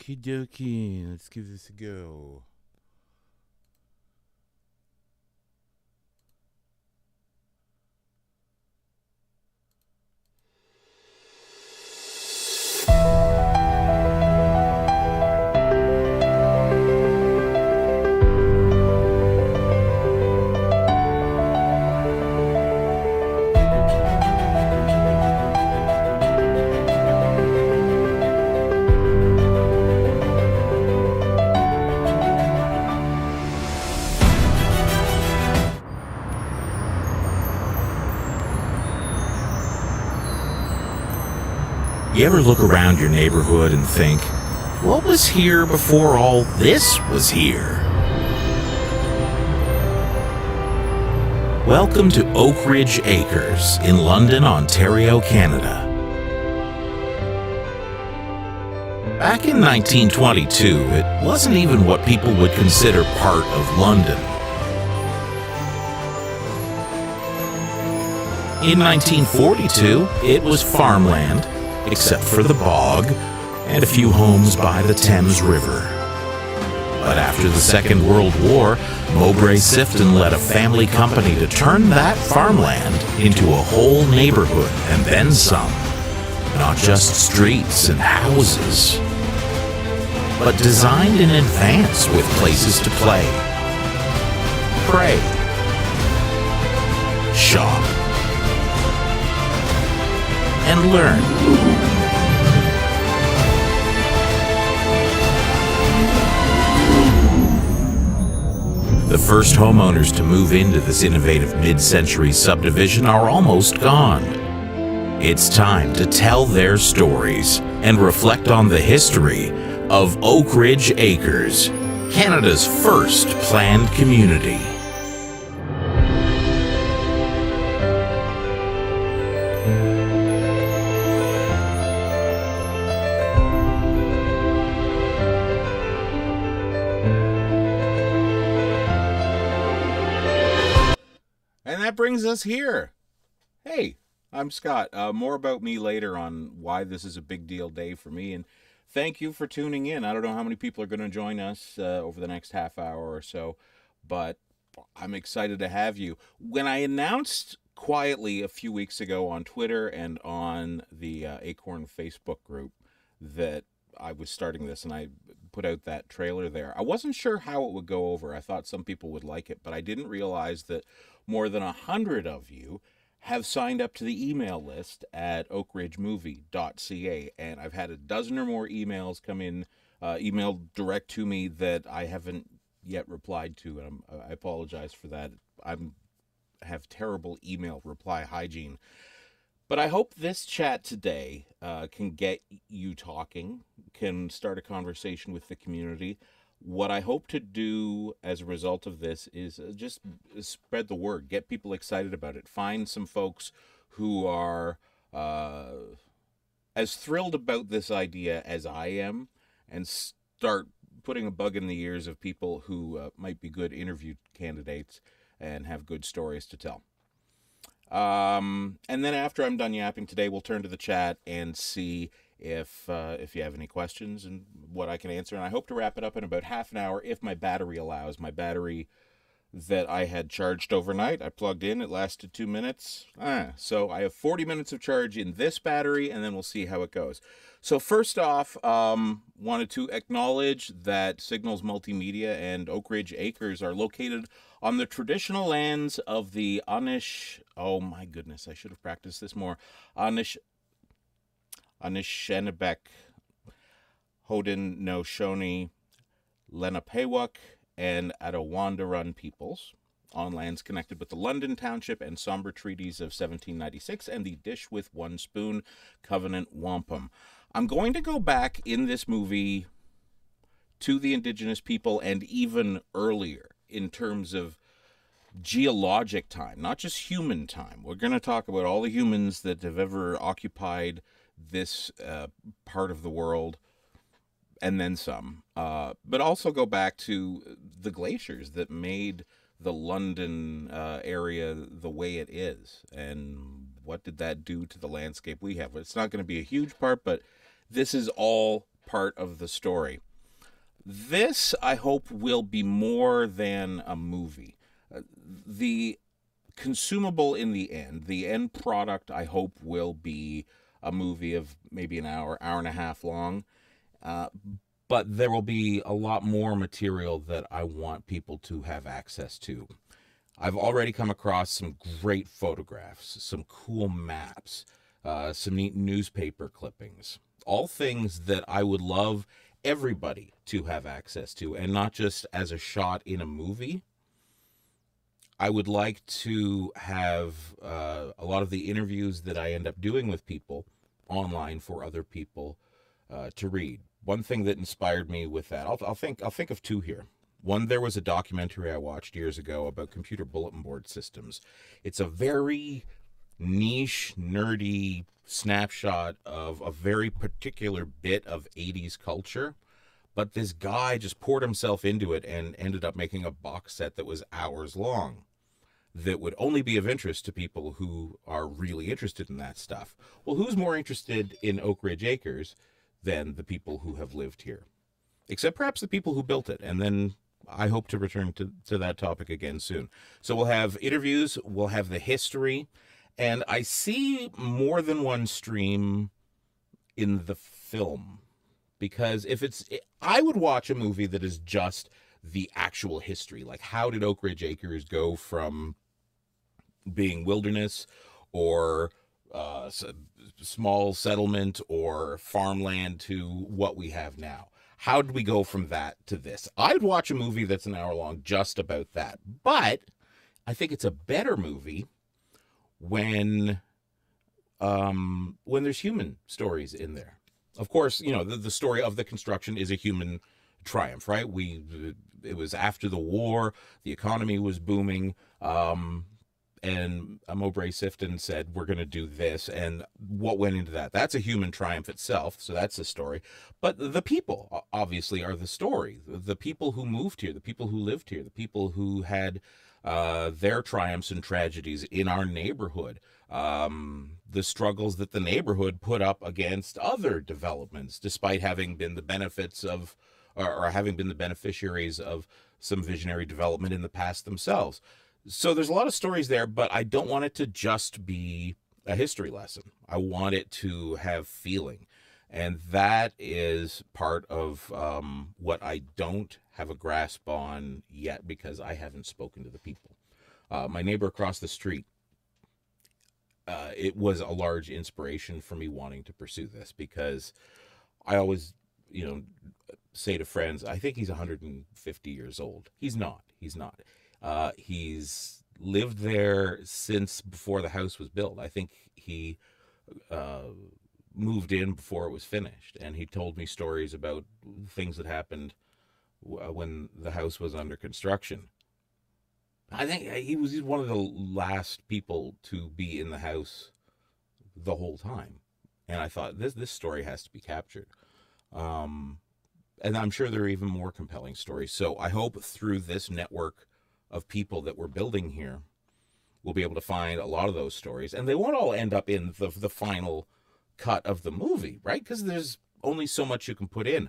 Okie dokie, let's give this a go. You ever look around your neighborhood and think, what was here before all this was here? Welcome to Oakridge Acres in London, Ontario, Canada. Back in 1922, it wasn't even what people would consider part of London. In 1942, it was farmland, except for the bog and a few homes by the Thames River. But after the Second World War, Mowbray Sifton led a family company to turn that farmland into a whole neighborhood and then some. Not just streets and houses, but designed in advance with places to play, pray, shop, and learn. The first homeowners to move into this innovative mid-century subdivision are almost gone. It's time to tell their stories and reflect on the history of Oakridge Acres, Canada's first planned community. And that brings us here. Hey, I'm Scott. More about me later on why this is a big deal day for me. And thank you for tuning in. I don't know how many people are going to join us over the next half hour or so, but I'm excited to have you. When I announced quietly a few weeks ago on Twitter and on the Acorn Facebook group that I was starting this, and I put out that trailer there, I wasn't sure how it would go over. I thought some people would like it, but I didn't realize that more than 100 of you have signed up to the email list at oakridgemovie.ca, and I've had a dozen or more emails come in, emailed direct to me that I haven't yet replied to, and I apologize for that. I have terrible email reply hygiene. But I hope this chat today can get you talking, can start a conversation with the community. What I hope to do as a result of this is just spread the word, get people excited about it, find some folks who are as thrilled about this idea as I am, and start putting a bug in the ears of people who might be good interview candidates and have good stories to tell. And then after I'm done yapping today, we'll turn to the chat and see if you have any questions and what I can answer. And I hope to wrap it up in about half an hour if my battery allows. My battery that I had charged overnight, I plugged in, it lasted 2 minutes. So I have 40 minutes of charge in this battery, and then we'll see how it goes. So first off, wanted to acknowledge that Signals Multimedia and Oakridge Acres are located on the traditional lands of the Anish, oh my goodness, I should have practiced this more, Anishinaabe, Haudenosaunee, Lenapehoik, and Attawandaron peoples, on lands connected with the London Township and Sombre Treaties of 1796 and the Dish with One Spoon Covenant Wampum. I'm going to go back in this movie to the indigenous people and even earlier in terms of geologic time, not just human time. We're going to talk about all the humans that have ever occupied this part of the world, and then some, but also go back to the glaciers that made the London area the way it is, and what did that do to the landscape we have. It's not going to be a huge part, but this is all part of the story. This, I hope, will be more than a movie. The consumable in the end product, I hope, will be a movie of maybe an hour, hour and a half long. But there will be a lot more material that I want people to have access to. I've already come across some great photographs, some cool maps, some neat newspaper clippings, all things that I would love everybody to have access to, and not just as a shot in a movie. I would like to have a lot of the interviews that I end up doing with people online for other people to read. One thing that inspired me with that, I'll think of two here. One, there was a documentary I watched years ago about computer bulletin board systems. It's a very niche, nerdy snapshot of a very particular bit of 80s culture. But this guy just poured himself into it and ended up making a box set that was hours long that would only be of interest to people who are really interested in that stuff. Well, who's more interested in Oakridge Acres than the people who have lived here? Except perhaps the people who built it. And then I hope to return to that topic again soon. So we'll have interviews, we'll have the history, and I see more than one stream in the film. Because I would watch a movie that is just the actual history. Like, how did Oakridge Acres go from being wilderness or small settlement or farmland to what we have now? How did we go from that to this? I'd watch a movie that's an hour long just about that. But I think it's a better movie when there's human stories in there. Of course, the story of the construction is a human triumph, right? It was after the war, the economy was booming, and Mowbray Sifton said, we're going to do this. And what went into that? That's a human triumph itself. So that's the story. But the people, obviously, are the story. The people who moved here, the people who lived here, the people who had their triumphs and tragedies in our neighborhood, the struggles that the neighborhood put up against other developments, despite having been the benefits of, or having been the beneficiaries of some visionary development in the past themselves. So there's a lot of stories there, but I don't want it to just be a history lesson. I want it to have feeling. And that is part of what I don't have a grasp on yet, because I haven't spoken to the people. My neighbor across the street, it was a large inspiration for me wanting to pursue this, because I always, say to friends, I think he's 150 years old. He's not. He's lived there since before the house was built. I think he moved in before it was finished, and he told me stories about things that happened when the house was under construction. I think he's one of the last people to be in the house the whole time, and I thought this story has to be captured. And I'm sure there are even more compelling stories. So I hope through this network of people that we're building here, we'll be able to find a lot of those stories, and they won't all end up in the final cut of the movie, right? Because there's only so much you can put in.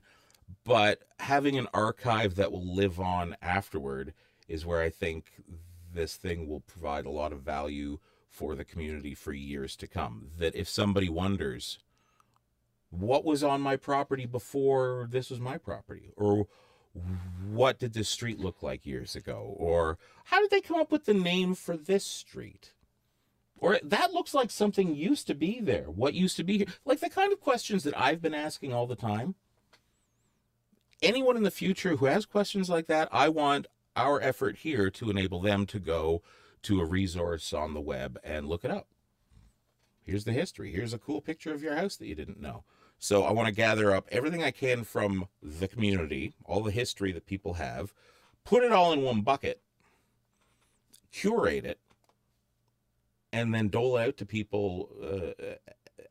But having an archive that will live on afterward is where I think this thing will provide a lot of value for the community for years to come. That if somebody wonders, what was on my property before this was my property? Or what did this street look like years ago? Or how did they come up with the name for this street? Or that looks like something used to be there. What used to be here? Like the kind of questions that I've been asking all the time. Anyone in the future who has questions like that, I want our effort here to enable them to go to a resource on the web and look it up. Here's the history. Here's a cool picture of your house that you didn't know. So I want to gather up everything I can from the community, all the history that people have, put it all in one bucket, curate it, and then dole out to people.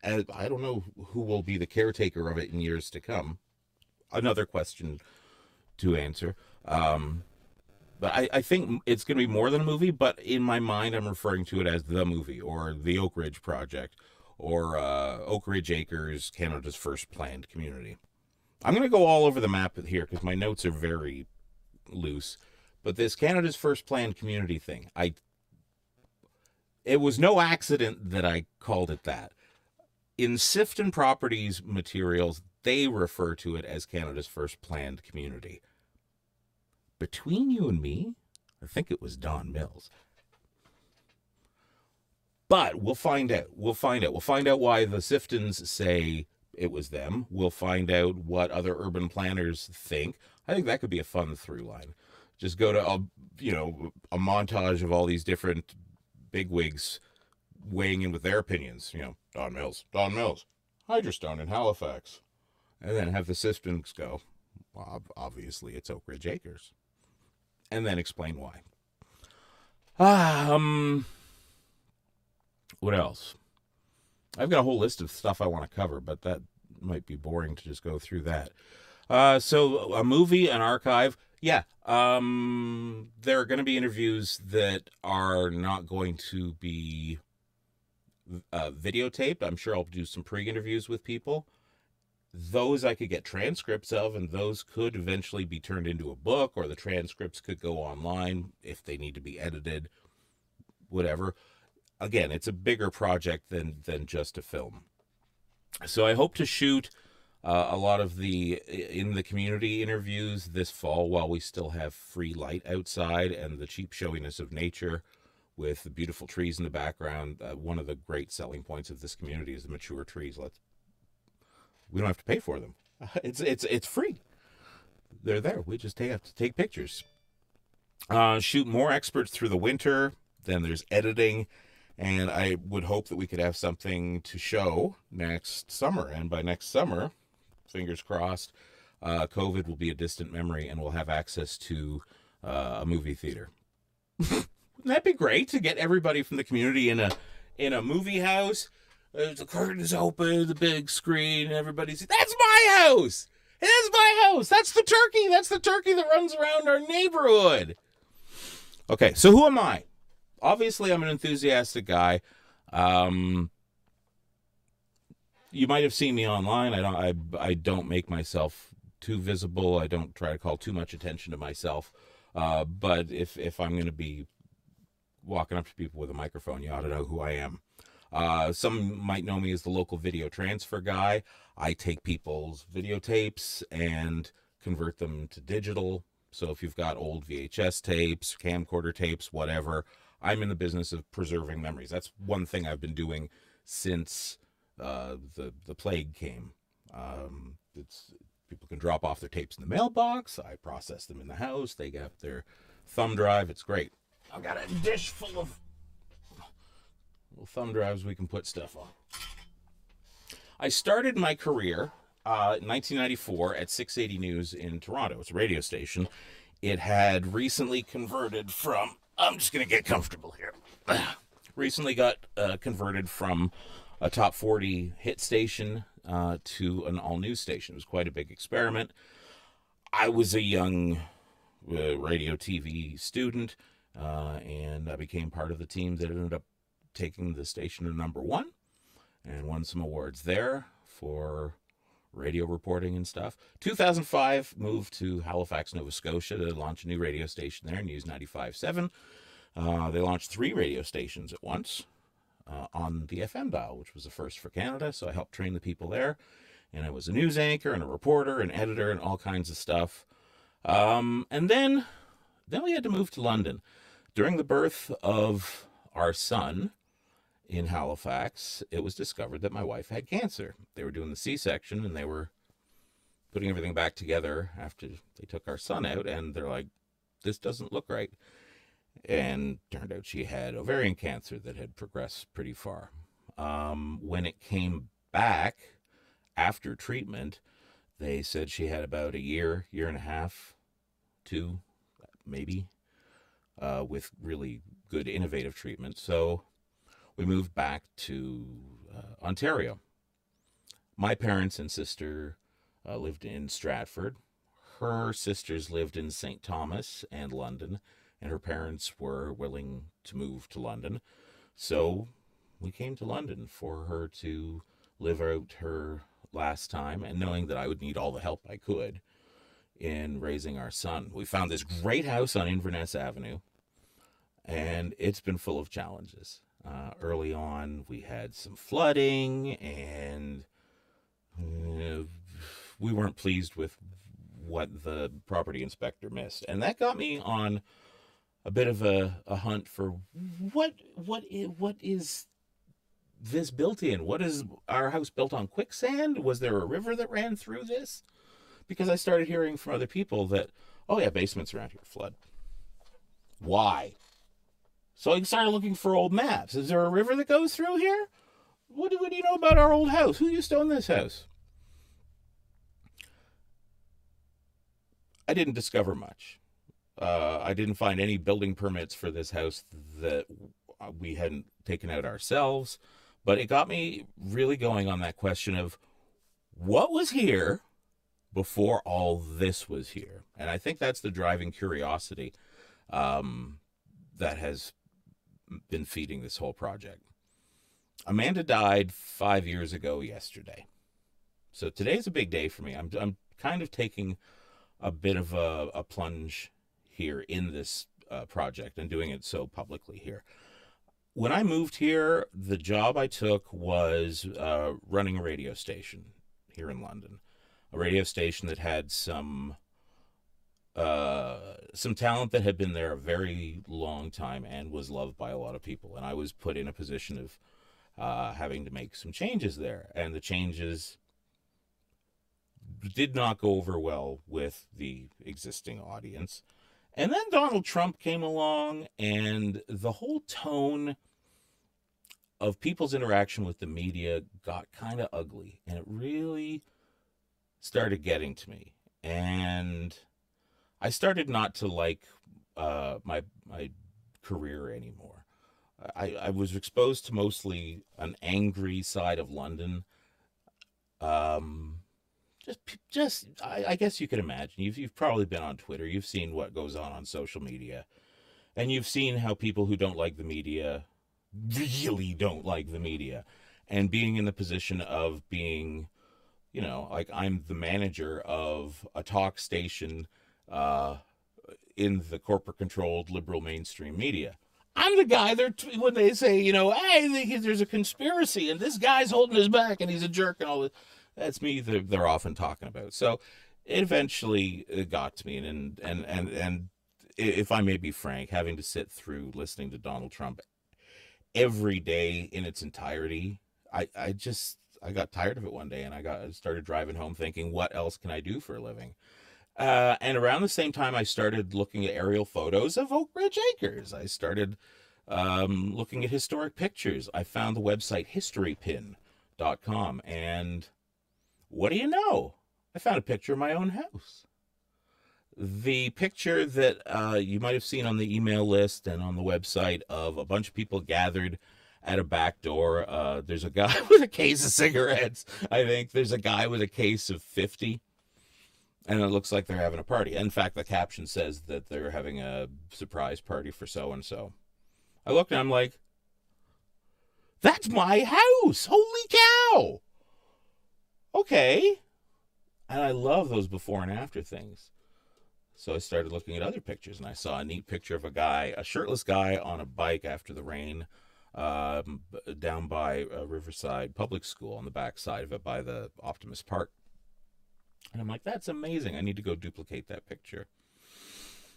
As I don't know who will be the caretaker of it in years to come. Another question to answer. But I think it's going to be more than a movie, but in my mind, I'm referring to it as the movie, or the Oakridge Project, or Oakridge Acres, Canada's first planned community. I'm going to go all over the map here because my notes are very loose. But this Canada's First Planned Community thing, it was no accident that I called it that. In Sifton Properties materials, they refer to it as Canada's First Planned Community. Between you and me, I think it was Don Mills. But we'll find out. We'll find out why the Siftons say it was them. We'll find out what other urban planners think. I think that could be a fun through line. Just go to a montage of all these different bigwigs weighing in with their opinions. Don Mills, Hydrostone in Halifax, and then have the Siftons go, well, obviously it's Oakridge Acres, and then explain why. What else? I've got a whole list of stuff I want to cover, but that might be boring to just go through that. So a movie, an archive. Yeah. There are going to be interviews that are not going to be videotaped. I'm sure I'll do some pre-interviews with people. Those I could get transcripts of, and those could eventually be turned into a book, or the transcripts could go online if they need to be edited, whatever. Again, it's a bigger project than just a film. So I hope to shoot a lot of the in the community interviews this fall while we still have free light outside and the cheap showiness of nature with the beautiful trees in the background. One of the great selling points of this community is the mature trees. We don't have to pay for them. It's free. They're there. We just have to take pictures. Shoot more experts through the winter. Then there's editing. And I would hope that we could have something to show next summer. And by next summer, fingers crossed, COVID will be a distant memory and we'll have access to a movie theater. Wouldn't that be great to get everybody from the community in a movie house? The curtains open, the big screen, everybody's, that's my house! It is my house! That's the turkey! That's the turkey that runs around our neighborhood! Okay, so who am I? Obviously, I'm an enthusiastic guy. You might have seen me online. I don't make myself too visible. I don't try to call too much attention to myself. But if I'm going to be walking up to people with a microphone, you ought to know who I am. Some might know me as the local video transfer guy. I take people's videotapes and convert them to digital. So if you've got old VHS tapes, camcorder tapes, whatever, I'm in the business of preserving memories. That's one thing I've been doing since the plague came. People can drop off their tapes in the mailbox. I process them in the house. They get their thumb drive. It's great. I've got a dish full of little thumb drives we can put stuff on. I started my career in 1994 at 680 News in Toronto. It's a radio station. It had recently converted from... I'm just going to get comfortable here. Recently got converted from a top 40 hit station to an all-news station. It was quite a big experiment. I was a young radio TV student, and I became part of the team that ended up taking the station to #1 and won some awards there for radio reporting and stuff. 2005, moved to Halifax, Nova Scotia to launch a new radio station there, News 95.7. They launched 3 radio stations at once on the FM dial, which was the first for Canada, so I helped train the people there. And I was a news anchor and a reporter and editor and all kinds of stuff. And then we had to move to London. During the birth of our son in Halifax, it was discovered that my wife had cancer. They were doing the C-section, and they were putting everything back together after they took our son out, and they're like, this doesn't look right. And turned out she had ovarian cancer that had progressed pretty far. When it came back after treatment, they said she had about a year and a half, 2, maybe, with really good innovative treatment. So we moved back to Ontario. My parents and sister lived in Stratford. Her sisters lived in St. Thomas and London, and her parents were willing to move to London. So we came to London for her to live out her last time, and knowing that I would need all the help I could in raising our son. We found this great house on Inverness Avenue, and it's been full of challenges. Early on, we had some flooding, and we weren't pleased with what the property inspector missed. And that got me on a bit of a hunt for what is this built in? What is our house built on? Quicksand? Was there a river that ran through this? Because I started hearing from other people that, oh yeah, basements around here flood. Why? So I started looking for old maps. Is there a river that goes through here? What do you know about our old house? Who used to own this house? I didn't discover much. I didn't find any building permits for this house that we hadn't taken out ourselves. But it got me really going on that question of what was here before all this was here. And I think that's the driving curiosity that has been feeding this whole project. Amanda died 5 years ago yesterday. So today's a big day for me. I'm kind of taking a bit of a plunge here in this project and doing it so publicly here. When I moved here, the job I took was running a radio station here in London, a radio station that had some talent that had been there a very long time and was loved by a lot of people. And I was put in a position of having to make some changes there, and the changes did not go over well with the existing audience. And then Donald Trump came along, and the whole tone of people's interaction with the media got kind of ugly, and it really started getting to me. And I started not to like my career anymore. I was exposed to mostly an angry side of London. I guess you can imagine. You've probably been on Twitter. You've seen what goes on social media. And you've seen how people who don't like the media really don't like the media. And being in the position of being, like I'm the manager of a talk station in the corporate-controlled liberal mainstream media. I'm the guy when they say, hey, there's a conspiracy and this guy's holding his back and he's a jerk and all this. That's me they're often talking about. So it eventually got to me. And if I may be frank, having to sit through listening to Donald Trump every day in its entirety, I got tired of it one day, and I started driving home thinking, what else can I do for a living? And around the same time, I started looking at aerial photos of Oakridge Acres. I started looking at historic pictures. I found the website historypin.com, and what do you know? I found a picture of my own house. The picture that you might have seen on the email list and on the website of a bunch of people gathered at a back door. There's a guy with a case of cigarettes. I think there's a guy with a case of 50. And it looks like they're having a party. In fact, the caption says that they're having a surprise party for so-and-so. I looked and I'm like, that's my house! Holy cow! Okay. And I love those before and after things. So I started looking at other pictures, and I saw a neat picture of a shirtless guy on a bike after the rain, down by Riverside Public School on the back side of it by the Optimus Park. And I'm like, that's amazing. I need to go duplicate that picture.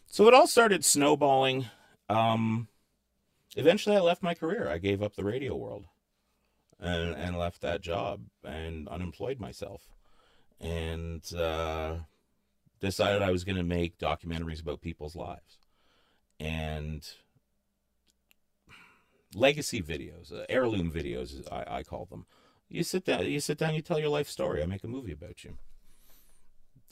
So it all started snowballing. Eventually I left my career. I gave up the radio world and left that job and unemployed myself. And decided I was going to make documentaries about people's lives. And legacy videos, heirloom videos, I call them. You sit down, you tell your life story. I make a movie about you.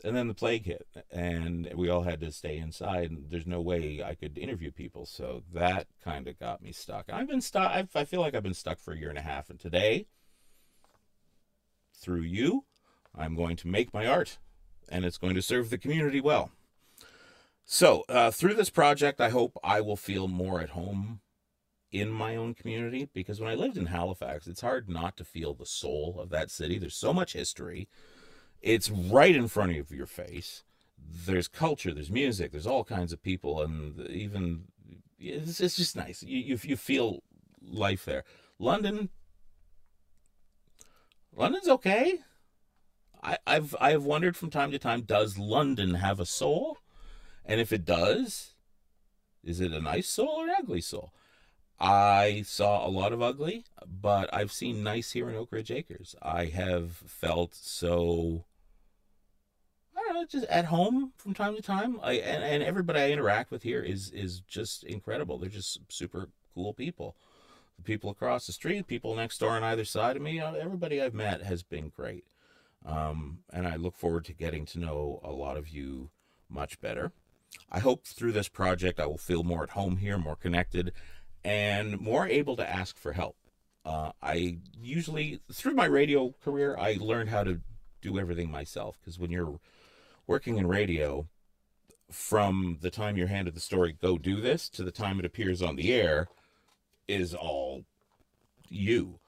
And then the plague hit, and we all had to stay inside, and there's no way I could interview people. So that kind of got me stuck. I've been stuck. I feel like I've been stuck for 1.5 years. And today, through you, I'm going to make my art, and it's going to serve the community well. So through this project, I hope I will feel more at home in my own community, because when I lived in Halifax, it's hard not to feel the soul of that city. There's so much history. It's right in front of your face. There's culture, there's music, there's all kinds of people, and even it's just nice. You feel life there. London, London's okay. I've wondered from time to time, does London have a soul? And if it does, is it a nice soul or an ugly soul? I saw a lot of ugly, but I've seen nice here in Oakridge Acres. I have felt so, I don't know, just at home from time to time. And everybody I interact with here is just incredible. They're just super cool people. The people across the street, people next door on either side of me, everybody I've met has been great. And I look forward to getting to know a lot of you much better. I hope through this project I will feel more at home here, more connected, and more able to ask for help. I usually, through my radio career, I learned how to do everything myself, because when you're working in radio, from the time you're handed the story, go do this, to the time it appears on the air, is all you.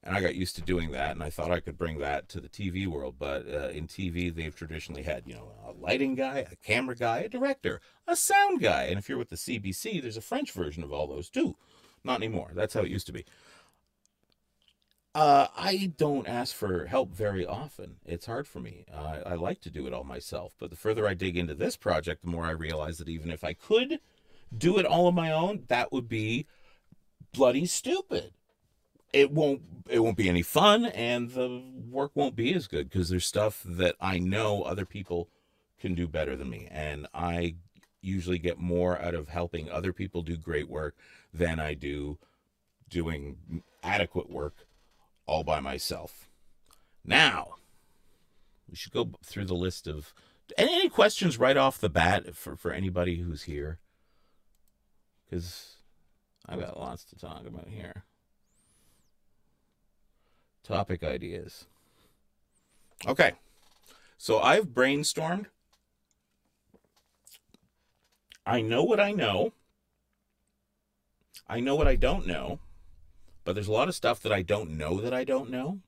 And I got used to doing that, and I thought I could bring that to the TV world. But in TV, they've traditionally had, a lighting guy, a camera guy, a director, a sound guy. And if you're with the CBC, there's a French version of all those too. Not anymore. That's how it used to be. I don't ask for help very often. It's hard for me. I like to do it all myself. But the further I dig into this project, the more I realize that even if I could do it all on my own, that would be bloody stupid. It won't be any fun, and the work won't be as good, because there's stuff that I know other people can do better than me, and I usually get more out of helping other people do great work than I do doing adequate work all by myself. Now, we should go through the list of any questions right off the bat for anybody who's here, because I've got lots to talk about here. Topic ideas. Okay, so I've brainstormed. I know what I know. I know what I don't know. But there's a lot of stuff that I don't know that I don't know.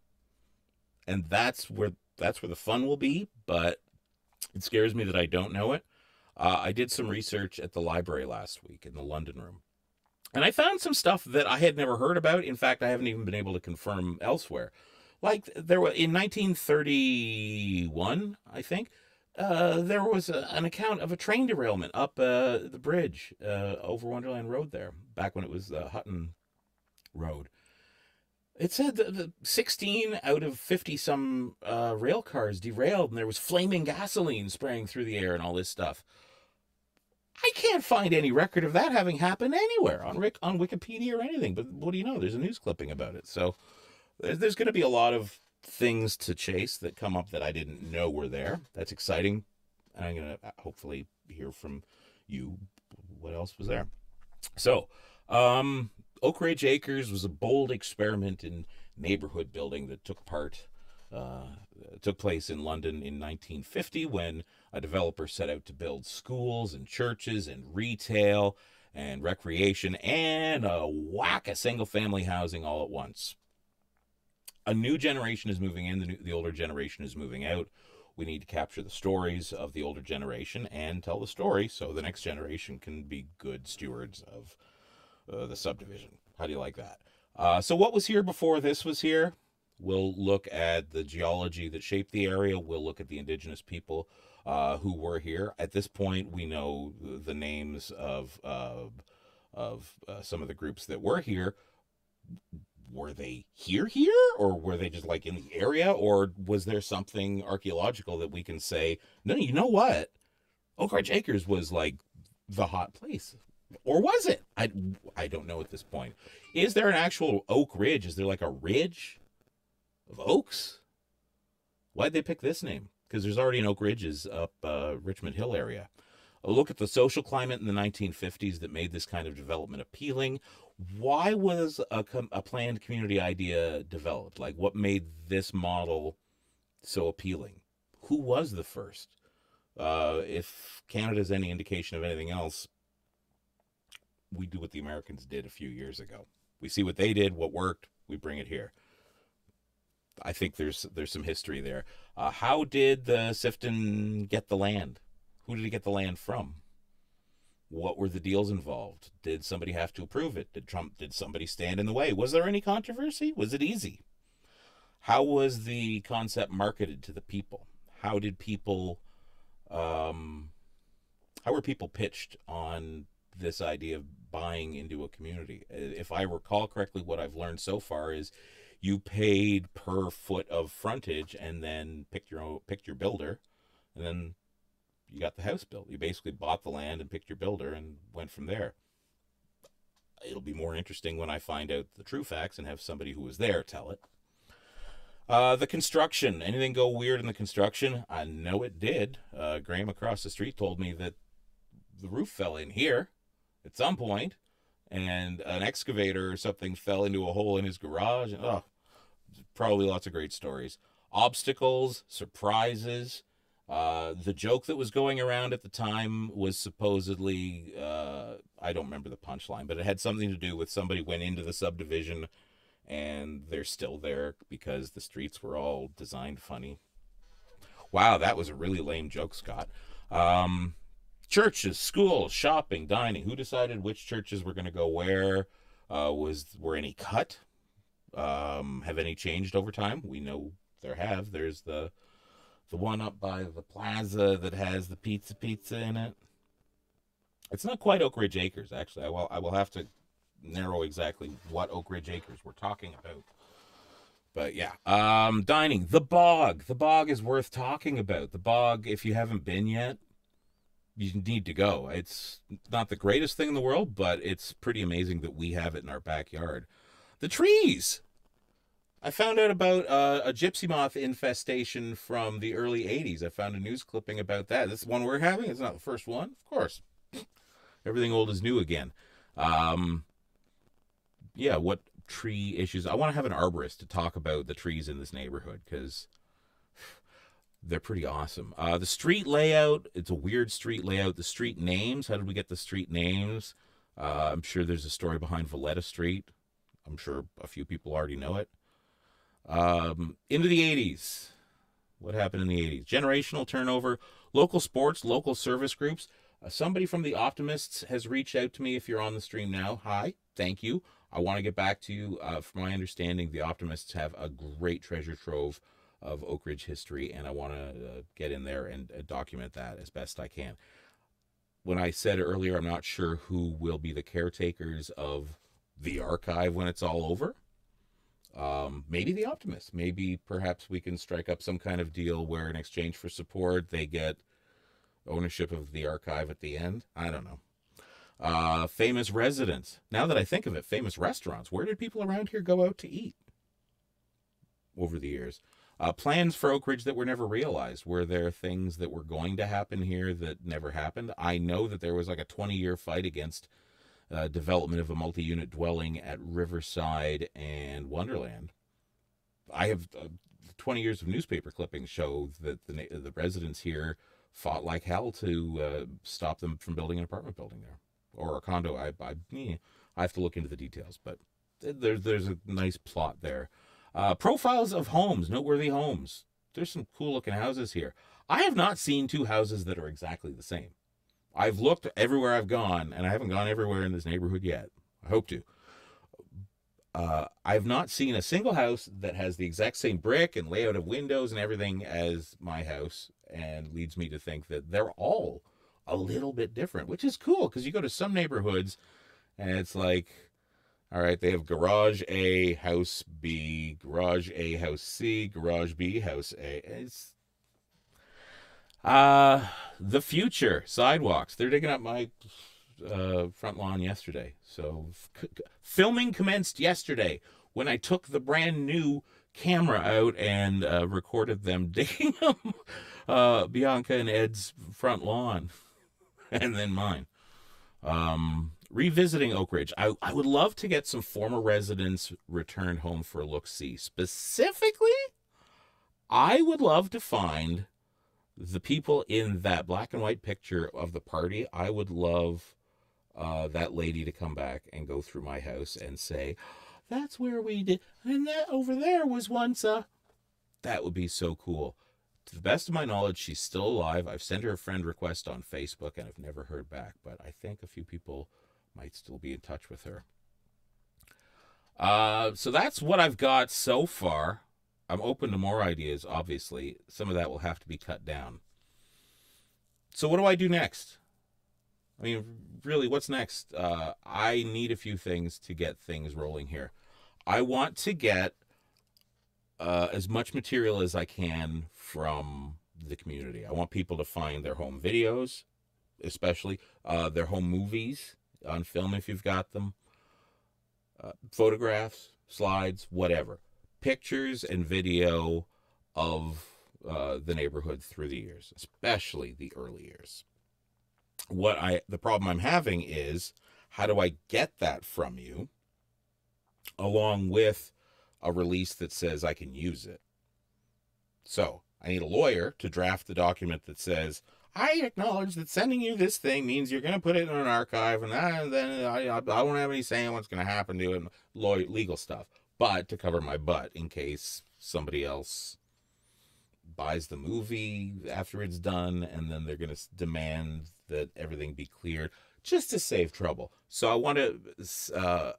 And that's where the fun will be, but it scares me that I don't know it. I did some research at the library last week in the London room. And I found some stuff that I had never heard about. In fact, I haven't even been able to confirm elsewhere. Like, there was, in 1931, I think, there was an account of a train derailment up the bridge over Wonderland Road there, back when it was Hutton Road. It said that 16 out of 50-some rail cars derailed, and there was flaming gasoline spraying through the air and all this stuff. I can't find any record of that having happened anywhere on Wikipedia or anything. But what do you know? There's a news clipping about it. So there's going to be a lot of things to chase that come up that I didn't know were there. That's exciting. And I'm going to hopefully hear from you what else was there. So, Oakridge Acres was a bold experiment in neighborhood building that took place in London in 1950, when a developer set out to build schools and churches and retail and recreation and a whack of single-family housing all at once. A new generation is moving in, the older generation is moving out. We need to capture the stories of the older generation and tell the story so the next generation can be good stewards of the subdivision. How do you like that? So what was here before this was here? We'll look at the geology that shaped the area. We'll look at the indigenous people who were here. At this point, we know the names of some of the groups that were here. Were they here, or were they just like in the area, or was there something archaeological that we can say, no, you know what? Oakridge Acres was like the hot place. Or was it? I don't know at this point. Is there an actual Oak Ridge? Is there like a ridge of oaks? Why'd they pick this name? Because there's already an Oak Ridges up Richmond Hill area. A look at the social climate in the 1950s that made this kind of development appealing. Why was a planned community idea developed? Like, what made this model so appealing? Who was the first? If Canada's any indication of anything else, we do what the Americans did a few years ago. We see what they did, what worked, we bring it here. I think there's some history there. How did the Sifton get the land? Who did he get the land from? What were the deals involved? Did somebody have to approve it? Did somebody stand in the way? Was there any controversy? Was it easy? How was the concept marketed to the people? How did people how were people pitched on this idea of buying into a community? If I recall correctly, what I've learned so far is you paid per foot of frontage and then picked your builder, and then you got the house built. You basically bought the land and picked your builder and went from there. It'll be more interesting when I find out the true facts and have somebody who was there tell it. The construction. Anything go weird in the construction? I know it did. Graham across the street told me that the roof fell in here at some point, and an excavator or something fell into a hole in his garage. Oh, probably lots of great stories. Obstacles, surprises. The joke that was going around at the time was supposedly, I don't remember the punchline, but it had something to do with somebody went into the subdivision and they're still there because the streets were all designed funny. Wow, that was a really lame joke, Scott. Churches, schools, shopping, dining. Who decided which churches were going to go where? Were any cut? Have any changed over time? We know there have. There's the one up by the plaza that has the pizza in it. It's not quite Oakridge Acres, actually. I will have to narrow exactly what Oakridge Acres we're talking about. But yeah, dining. The Bog. The Bog is worth talking about. The Bog, if you haven't been yet, you need to go. It's not the greatest thing in the world, but it's pretty amazing that we have it in our backyard. The trees. I found out about a gypsy moth infestation from the early 80s. I found a news clipping about that. This one we're having. It's not the first one, of course. Everything old is new again. Yeah, what tree issues? I want to have an arborist to talk about the trees in this neighborhood because they're pretty awesome. The street layout, it's a weird street layout. The street names, how did we get the street names? I'm sure there's a story behind Valletta Street. I'm sure a few people already know it. Into the 80s. What happened in the 80s? Generational turnover, local sports, local service groups. Somebody from the Optimists has reached out to me. If you're on the stream now, hi, thank you. I want to get back to you. From my understanding, the Optimists have a great treasure trove of Oakridge history, and I want to get in there and document that as best I can. When I said earlier, I'm not sure who will be the caretakers of the archive when it's all over. Maybe the Optimists. Maybe perhaps we can strike up some kind of deal where in exchange for support, they get ownership of the archive at the end. I don't know. Famous residents. Now that I think of it, famous restaurants. Where did people around here go out to eat over the years? Plans for Oakridge that were never realized. Were there things that were going to happen here that never happened? I know that there was like a 20-year fight against development of a multi-unit dwelling at Riverside and Wonderland. I have 20 years of newspaper clippings show that the residents here fought like hell to stop them from building an apartment building there or a condo. I have to look into the details, but there's a nice plot there. Profiles of homes, noteworthy homes. There's some cool looking houses here. I have not seen two houses that are exactly the same. I've looked everywhere I've gone, and I haven't gone everywhere in this neighborhood yet. I hope to. I've not seen a single house that has the exact same brick and layout of windows and everything as my house, and leads me to think that they're all a little bit different, which is cool because you go to some neighborhoods and it's like, all right, they have garage A, house B, garage A, house C, garage B, house A. It's the future sidewalks. They're digging up my front lawn yesterday. So filming commenced yesterday when I took the brand new camera out and recorded them digging up Bianca and Ed's front lawn and then mine. Revisiting Oakridge. I would love to get some former residents returned home for a look-see. Specifically, I would love to find the people in that black and white picture of the party. I would love that lady to come back and go through my house and say, that's where we did, and that over there was once a. That would be so cool. To the best of my knowledge, she's still alive. I've sent her a friend request on Facebook and I've never heard back, but I think a few people might still be in touch with her. So that's what I've got so far. I'm open to more ideas, obviously. Some of that will have to be cut down. So what do I do next? I mean, really, what's next? I need a few things to get things rolling here. I want to get as much material as I can from the community. I want people to find their home videos, especially their home movies on film if you've got them, photographs, slides, whatever, pictures and video of the neighborhood through the years, especially the early years. The problem I'm having is, how do I get that from you along with a release that says I can use it? So I need a lawyer to draft the document that says, I acknowledge that sending you this thing means you're going to put it in an archive, and then I won't have any say in what's going to happen to it, legal stuff. But to cover my butt in case somebody else buys the movie after it's done, and then they're going to demand that everything be cleared, just to save trouble. So I want to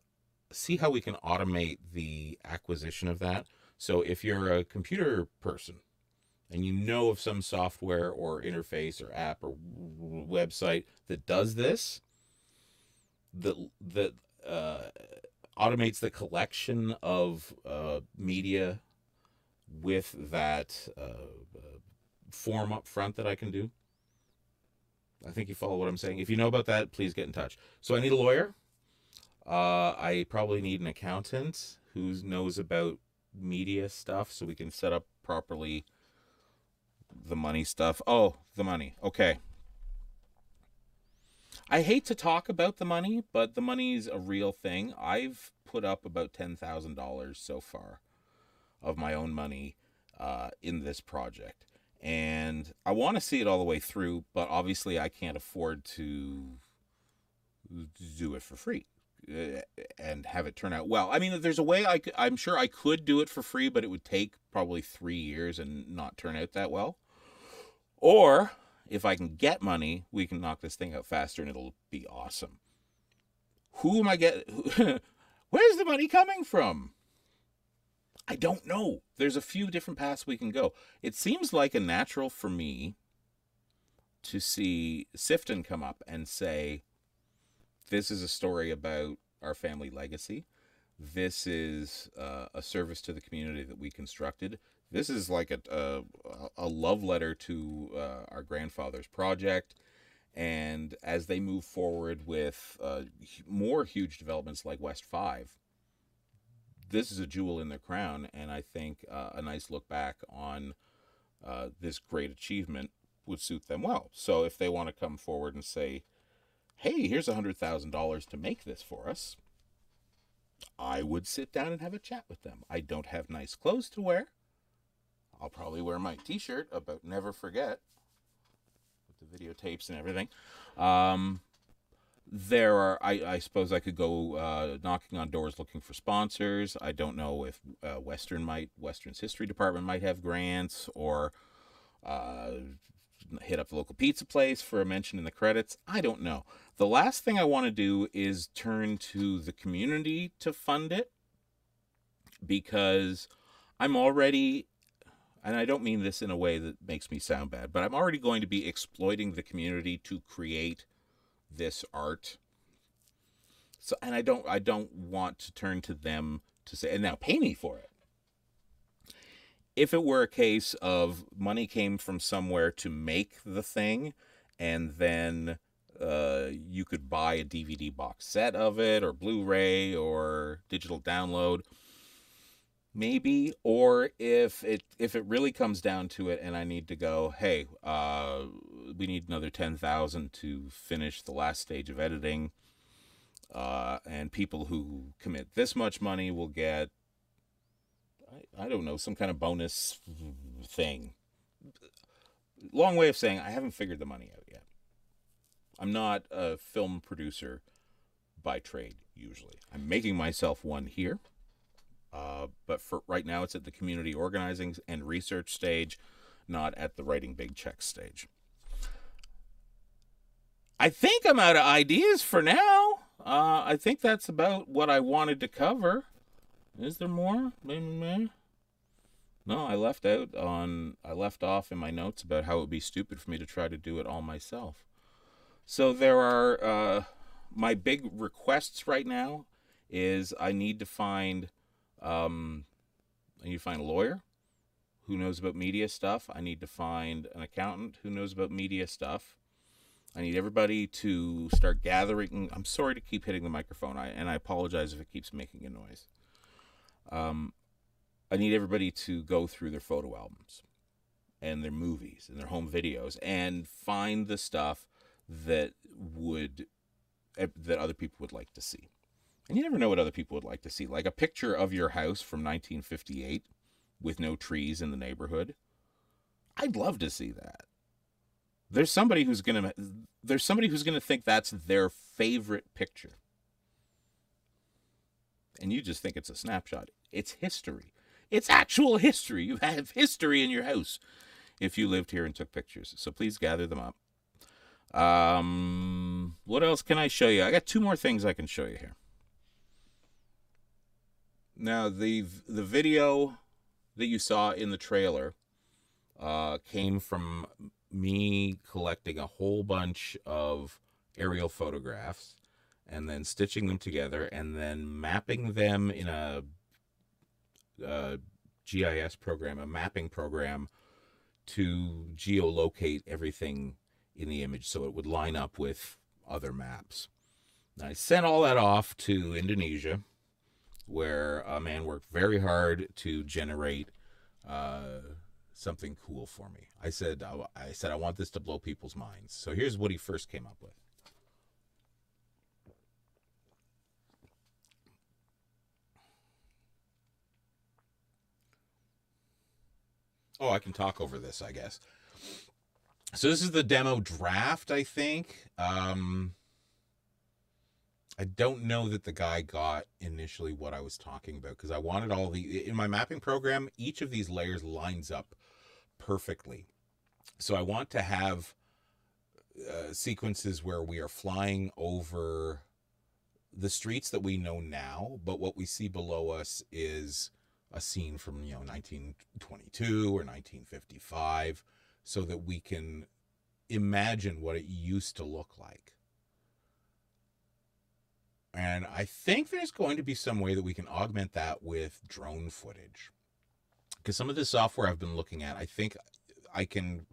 see how we can automate the acquisition of that. So if you're a computer person and you know of some software or interface or app or website that does this, that automates the collection of media with that form up front that I can do. I think you follow what I'm saying. If you know about that, please get in touch. So I need a lawyer. I probably need an accountant who knows about media stuff so we can set up properly the money stuff. Oh, the money. Okay. I hate to talk about the money, but the money's a real thing. I've put up about $10,000 so far of my own money in this project. And I want to see it all the way through, but obviously I can't afford to do it for free and have it turn out well. I mean, there's a way I'm sure I could do it for free, but it would take probably 3 years and not turn out that well. Or if I can get money, we can knock this thing out faster and it'll be awesome. Who am I getting? Where's the money coming from? I don't know. There's a few different paths we can go. It seems like a natural for me to see Sifton come up and say, this is a story about our family legacy. This is a service to the community that we constructed. This is like a love letter to our grandfather's project. And as they move forward with more huge developments like West 5, this is a jewel in their crown, and I think a nice look back on this great achievement would suit them well. So if they want to come forward and say, hey, here's $100,000 to make this for us, I would sit down and have a chat with them. I don't have nice clothes to wear. I'll probably wear my t-shirt about never forget with the videotapes and everything. There are, I suppose I could go knocking on doors looking for sponsors. I don't know if Western's history department might have grants, or hit up the local pizza place for a mention in the credits. I don't know. The last thing I want to do is turn to the community to fund it, because I'm already, and I don't mean this in a way that makes me sound bad, but I'm already going to be exploiting the community to create this art. So, and I don't want to turn to them to say, and now pay me for it. If it were a case of money came from somewhere to make the thing, and then you could buy a DVD box set of it, or Blu-ray, or digital download, maybe. Or if it really comes down to it and I need to go, hey, we need another $10,000 to finish the last stage of editing, and people who commit this much money will get, I don't know, some kind of bonus thing. Long way of saying I haven't figured the money out yet. I'm not a film producer by trade, usually. I'm making myself one here. But for right now, it's at the community organizing and research stage, not at the writing big checks stage. I think I'm out of ideas for now. I think that's about what I wanted to cover. Is there more? No, I left off in my notes about how it would be stupid for me to try to do it all myself. So there are my big requests right now is I need to find a lawyer who knows about media stuff. I need to find an accountant who knows about media stuff. I need everybody to start gathering. I'm sorry to keep hitting the microphone, and I apologize if it keeps making a noise. I need everybody to go through their photo albums and their movies and their home videos and find the stuff that other people would like to see. And you never know what other people would like to see. Like a picture of your house from 1958 with no trees in the neighborhood. I'd love to see that. There's somebody who's gonna think that's their favorite picture. And you just think it's a snapshot. It's history. It's actual history. You have history in your house if you lived here and took pictures. So please gather them up. What else can I show you? I got 2 more things I can show you here. Now, the video that you saw in the trailer came from me collecting a whole bunch of aerial photographs and then stitching them together and then mapping them in a GIS program, a mapping program, to geolocate everything in the image so it would line up with other maps. And I sent all that off to Indonesia, where a man worked very hard to generate something cool for me. I said I want this to blow people's minds. So here's what he first came up with. Oh, I can talk over this, I guess. So this is the demo draft, I think. I don't know that the guy got initially what I was talking about, because I wanted in my mapping program, each of these layers lines up perfectly. So I want to have sequences where we are flying over the streets that we know now, but what we see below us is a scene from 1922 or 1955, so that we can imagine what it used to look like. And I think there's going to be some way that we can augment that with drone footage. Because some of the software I've been looking at, I think I can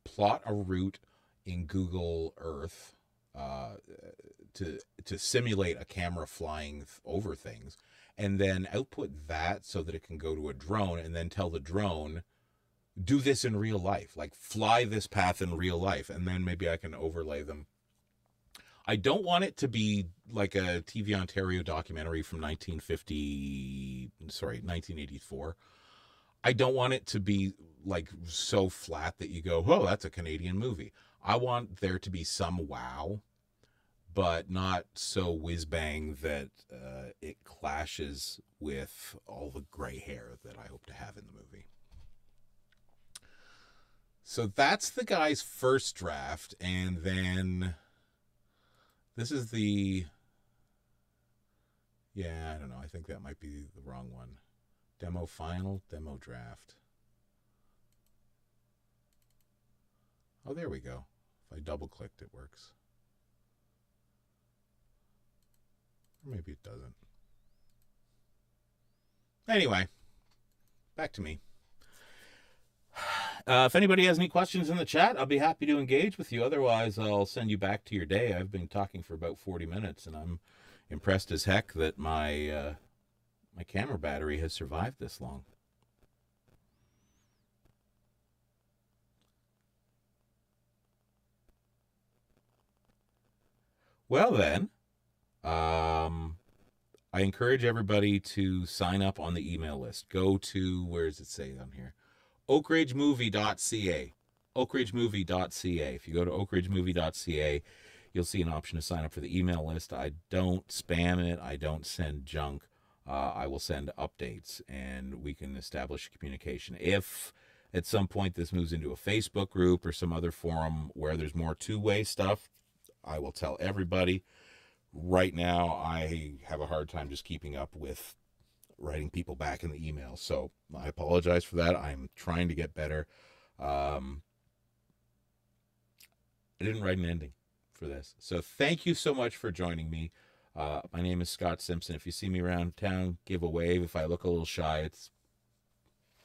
plot a route in Google Earth to simulate a camera flying over things, and then output that so that it can go to a drone and then tell the drone, do this in real life, like fly this path in real life, and then maybe I can overlay them. I don't want it to be like a TV Ontario documentary from 1984. I don't want it to be like so flat that you go, oh, that's a Canadian movie. I want there to be some wow, but not so whiz-bang that it clashes with all the gray hair that I hope to have in the movie. So that's the guy's first draft, and then this is I don't know, I think that might be the wrong one. Demo final, demo draft. Oh, there we go. If I double-clicked, it works. Or maybe it doesn't. Anyway, back to me. If anybody has any questions in the chat, I'll be happy to engage with you. Otherwise, I'll send you back to your day. I've been talking for about 40 minutes, and I'm impressed as heck that my camera battery has survived this long. Well then, I encourage everybody to sign up on the email list. Go to, where does it say on here? Oakridgemovie.ca. Oakridgemovie.ca. If you go to oakridgemovie.ca, you'll see an option to sign up for the email list. I don't spam it. I don't send junk. I will send updates, and we can establish communication. If at some point this moves into a Facebook group or some other forum where there's more two-way stuff, I will tell everybody. Right now, I have a hard time just keeping up with writing people back in the email. So I apologize for that. I'm trying to get better. I didn't write an ending for this. So thank you so much for joining me. My name is Scott Simpson. If you see me around town, give a wave. If I look a little shy,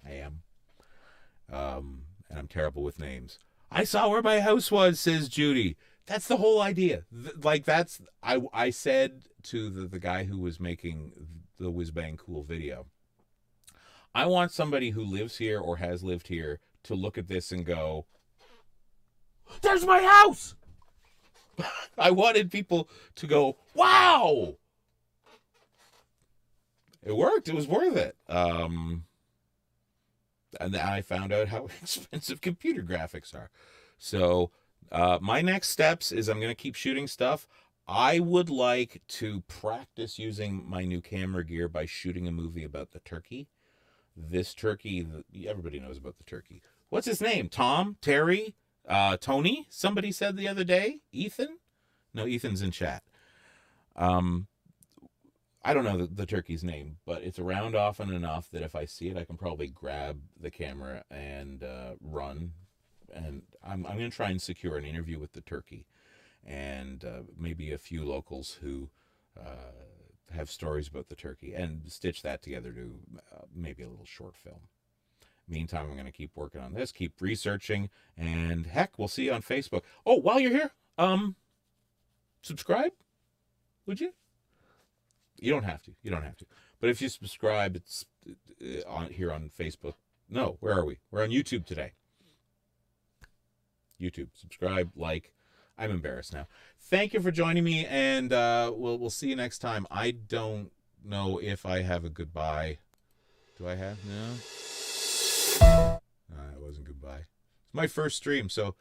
I am. And I'm terrible with names. I saw where my house was, says Judy. That's the whole idea. I said to the guy who was making the Whiz Bang Cool video, I want somebody who lives here or has lived here to look at this and go, there's my house! I wanted people to go, wow! It worked. It was worth it. And then I found out how expensive computer graphics are. So my next steps is I'm going to keep shooting stuff. I would like to practice using my new camera gear by shooting a movie about the turkey. This turkey, everybody knows about the turkey. What's his name? Tom? Terry? Tony? Somebody said the other day? Ethan? No, Ethan's in chat. I don't know the turkey's name, but it's around often enough that if I see it, I can probably grab the camera and run. And I'm going to try and secure an interview with the turkey, and maybe a few locals who have stories about the turkey, and stitch that together to maybe a little short film. Meantime, I'm going to keep working on this, keep researching, and heck, we'll see you on Facebook. Oh, while you're here, subscribe, would you? You don't have to. You don't have to. But if you subscribe, it's here on Facebook. No, where are we? We're on YouTube today. YouTube. Subscribe, like. I'm embarrassed now. Thank you for joining me, and we'll see you next time. I don't know if I have a goodbye. Do I have? No? It wasn't goodbye. It's my first stream, so